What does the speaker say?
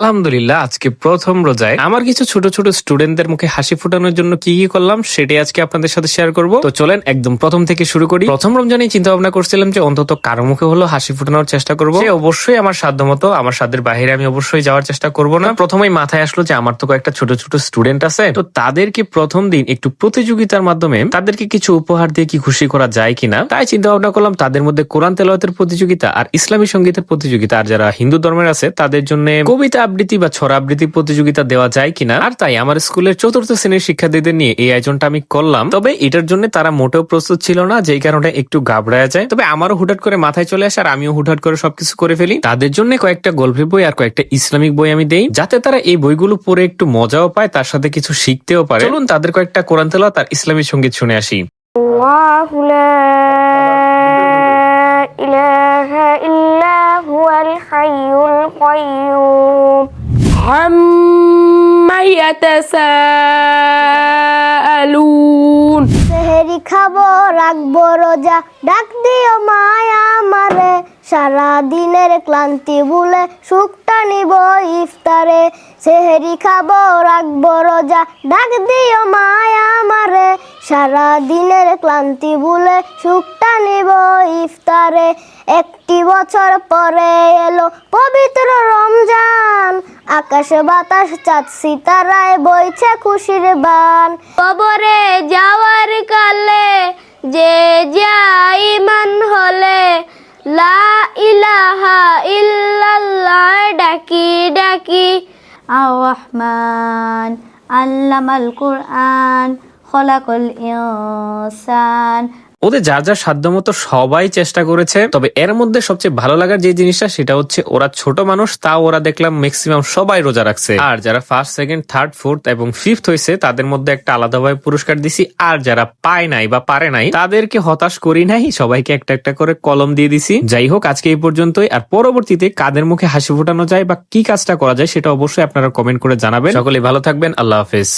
আলহামদুলিল্লাহ, আজকে প্রথম রোজায় আমার কিছু ছোট ছোট স্টুডেন্টদের মুখে হাসি ফোটানোর জন্য কি কি করলাম সেটাই আজকে আপনাদের সাথে শেয়ার করব। তো চলেন একদম প্রথম থেকে শুরু করি। প্রথম রমজানে চিন্তা ভাবনা করছিলাম যে অন্তত কারো মুখে হলো হাসি ফোটানোর চেষ্টা করব। সে অবশ্যই আমার সাধ্য মতো, আমার সাধ্যের বাইরে আমি অবশ্যই যাওয়ার চেষ্টা করব না। প্রথমেই মাথায় আসলো যে আমার তো কয়েকটা ছোট ছোট স্টুডেন্ট আছে, তো তাদেরকে প্রথম দিন একটু প্রতিযোগিতার মাধ্যমে তাদেরকে কিছু উপহার দিয়ে কি খুশি করা যায় কিনা, তাই চিন্তা ভাবনা করলাম তাদের মধ্যে কোরআন তেলাওয়াতের প্রতিযোগিতা আর ইসলামী সঙ্গীতের প্রতিযোগিতা, আর যারা হিন্দু ধর্মের আছে তাদের জন্য কবিতা আবৃত্তি বা ছড়া আবৃত্তি প্রতিযোগিতা দেওয়া যায় কিনা। আর তাই আমার স্কুলের চতুর্থ শ্রেণীর শিক্ষার্থীদের নিয়ে এই আয়োজনটা আমি করলাম। তবে এটার জন্য তারা মোটেও প্রস্তুত ছিল না, যেই কারণে একটু ঘাবড়ায় যায়। তবে আমারও হুটহাট করে মাথায় চলে আসে আর আমিও হুটহাট করে সবকিছু করে ফেলি। তাদের জন্য কয়েকটা গল্পের বই আর কয়েকটা ইসলামিক বই আমি দেই, যাতে তারা এই বইগুলো পড়ে একটু মজাও পায়, তার সাথে কিছু শিখতেও পারে। চলুন তাদের কয়েকটা কোরআন তেলাওয়াত আর ইসলামী সঙ্গীত শুনে আসি। الله لا إله إلا هو الحي القيوم عما يتساءلون সেহরি খাবো রাখবো রোজা ডাক দিও মায়া আমারে সারা দিনের ক্লান্তি ভুলে সুখটা নিব ইফতারে সেহরি খাবো রাখবো রোজা ডাক দিও মায়া আমারে সারা দিনের ক্লান্তি ভুলে সুখটা নিব ইফতারে একটি বছর পরে এলো পবিত্র রমজান আকাশে বাতাস চাঁদ সিতারায় বইছে খুশির বান কবরে যাওয়ার কালে যে যাই মান হলে লা ইলাহা ইল্লাল্লাহ ডাকি ডাকি আর-রহমান আল্লামাল কুরআন খলাকাল ইনসান। ওদের যার যার সাধ্য মতো সবাই চেষ্টা করেছে। তবে এর মধ্যে সবচেয়ে ভালো লাগার যে জিনিসটা সেটা হচ্ছে ওরা ছোট মানুষ, তাও ওরা দেখলাম ম্যাক্সিমাম সবাই রোজা রাখছে। আর যারা ফার্স্ট, সেকেন্ড, থার্ড, ফোর্থ এবং ফিফথ হয়েছে তাদের মধ্যে একটা আলাদাভাবে পুরস্কার দিছি। আর যারা পায় নাই বা পারে নাই তাদেরকে হতাশ করি নাই, সবাইকে একটা একটা করে কলম দিয়ে দিছি। যাই হোক, আজকে এই পর্যন্তই। আর পরবর্তীতে কাদের মুখে হাসি ফোটানো যায় বা কি কাজটা করা যায় সেটা অবশ্যই আপনারা কমেন্ট করে জানাবেন। সকলেই ভালো থাকবেন। আল্লাহ হাফেজ।